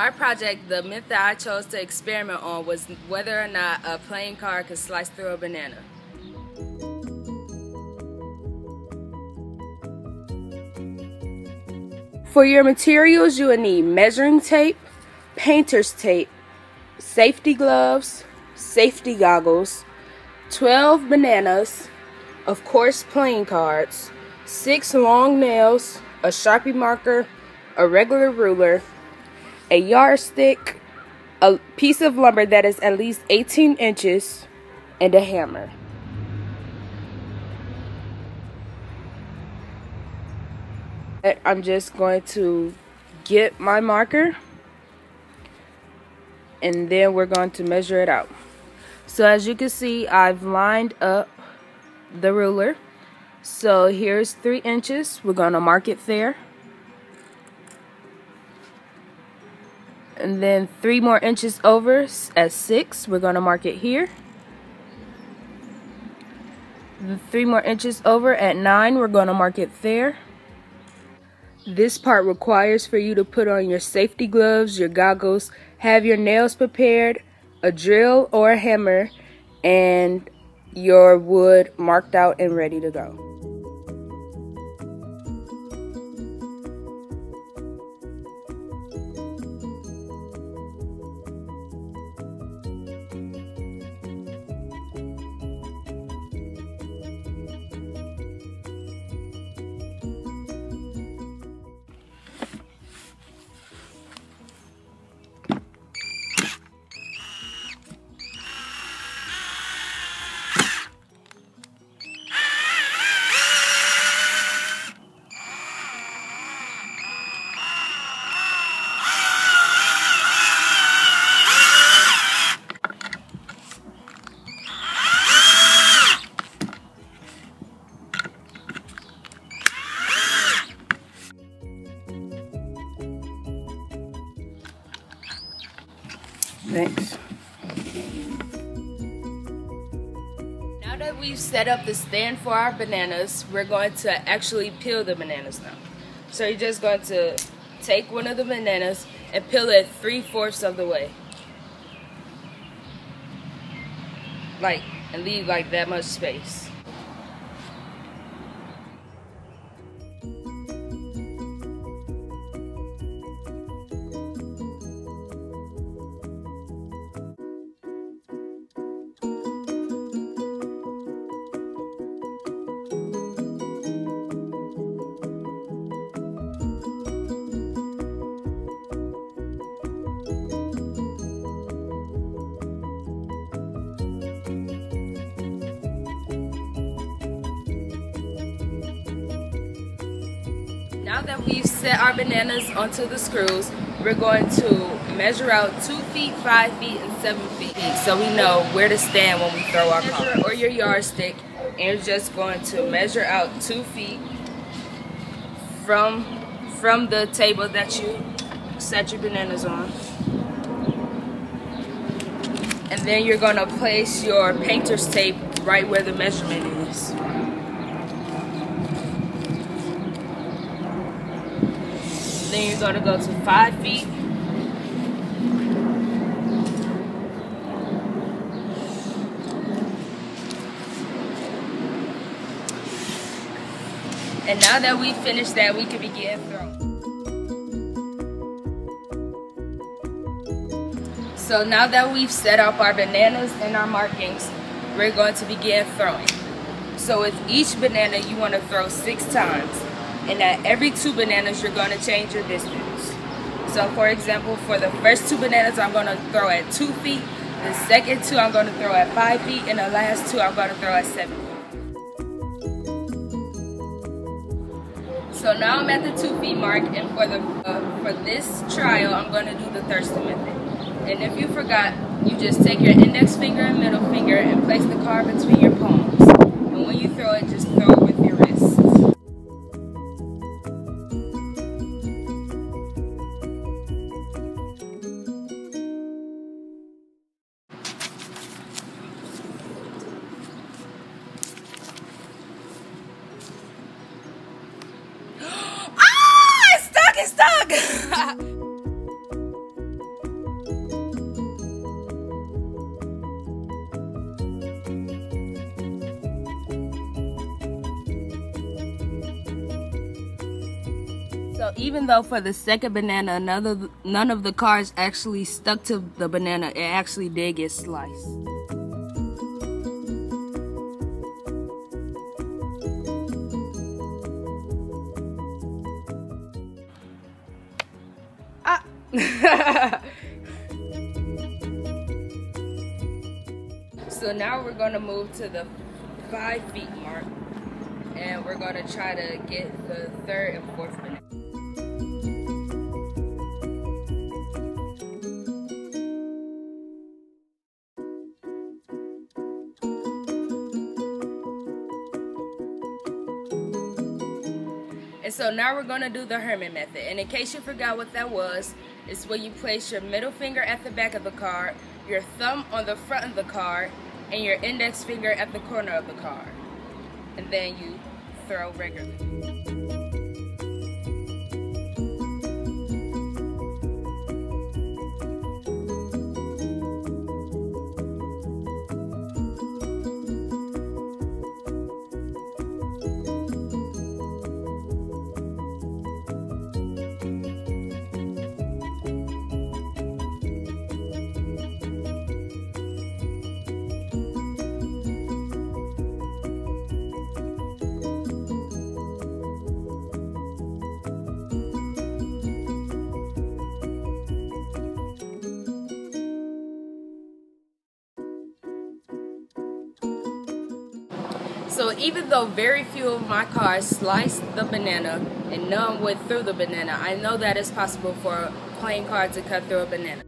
our project, the myth that I chose to experiment on was whether or not a playing card could slice through a banana. For your materials, you will need measuring tape, painter's tape, safety gloves, safety goggles, 12 bananas, of course playing cards, 6 long nails, a Sharpie marker, a regular ruler, a yardstick, a piece of lumber that is at least 18 inches, and a hammer. I'm just going to get my marker and then we're going to measure it out. So as you can see, I've lined up the ruler. So here's 3 inches. We're going to mark it there. And then 3 more inches over at 6. We're going to mark it here. 3 more inches over at 9. We're going to mark it there. This part requires for you to put on your safety gloves, your goggles, have your nails prepared, a drill or a hammer, and your wood marked out and ready to go. Thanks. Now that we've set up the stand for our bananas, we're going to actually peel the bananas now. So you're just going to take one of the bananas and peel it 3/4 of the way. And leave like that much space. Now that we've set our bananas onto the screws, we're going to measure out 2 feet, 5 feet, and 7 feet so we know where to stand when we throw our card. Or your yardstick, and you're just going to measure out 2 feet from the table that you set your bananas on. And then you're going to place your painter's tape right where the measurement is. Then you're going to go to 5 feet. And now that we've finished that, we can begin throwing. So now that we've set up our bananas and our markings, we're going to begin throwing. So with each banana, you want to throw 6 times. And at every 2 bananas, you're going to change your distance. So for example, for the first 2 bananas, I'm going to throw at 2 feet. The second 2, I'm going to throw at 5 feet. And the last 2, I'm going to throw at 7 feet. So now I'm at the 2 feet mark, and for this trial, I'm going to do the Thurston method. And if you forgot, you just take your index finger and middle finger and place the card between your palms. And when you throw it, just throw it with your wrists. It's stuck! So even though for the second banana, none of the cards actually stuck to the banana, it actually did get sliced. So now we're going to move to the 5 feet mark, and we're going to try to get the third and fourth banana. And so now we're going to do the Herman method. And in case you forgot what that was, it's where you place your middle finger at the back of the card, your thumb on the front of the card, and your index finger at the corner of the card. And then you throw regularly. So even though very few of my cards sliced the banana and none went through the banana, I know that it's possible for a playing card to cut through a banana.